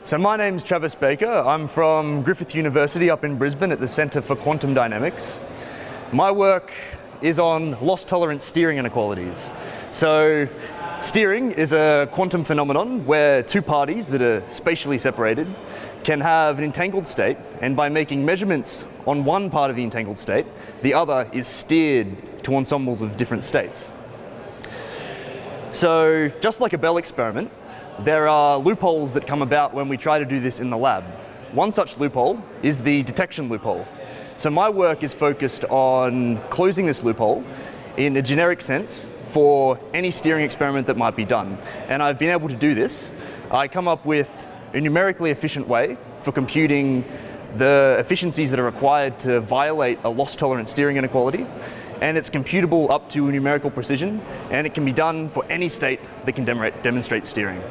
So my name's Travis Baker. I'm from Griffith University up in Brisbane at the Centre for Quantum Dynamics. My work is on loss-tolerant steering inequalities. So steering is a quantum phenomenon where two parties that are spatially separated can have an entangled state, and by making measurements on one part of the entangled state, the other is steered to ensembles of different states. So just like a Bell experiment, there are loopholes that come about when we try to do this in the lab. One such loophole is the detection loophole. So my work is focused on closing this loophole in a generic sense for any steering experiment that might be done. And I've been able to do this. I come up with a numerically efficient way for computing the efficiencies that are required to violate a loss-tolerant steering inequality. And it's computable up to numerical precision, and it can be done for any state that can demonstrate steering.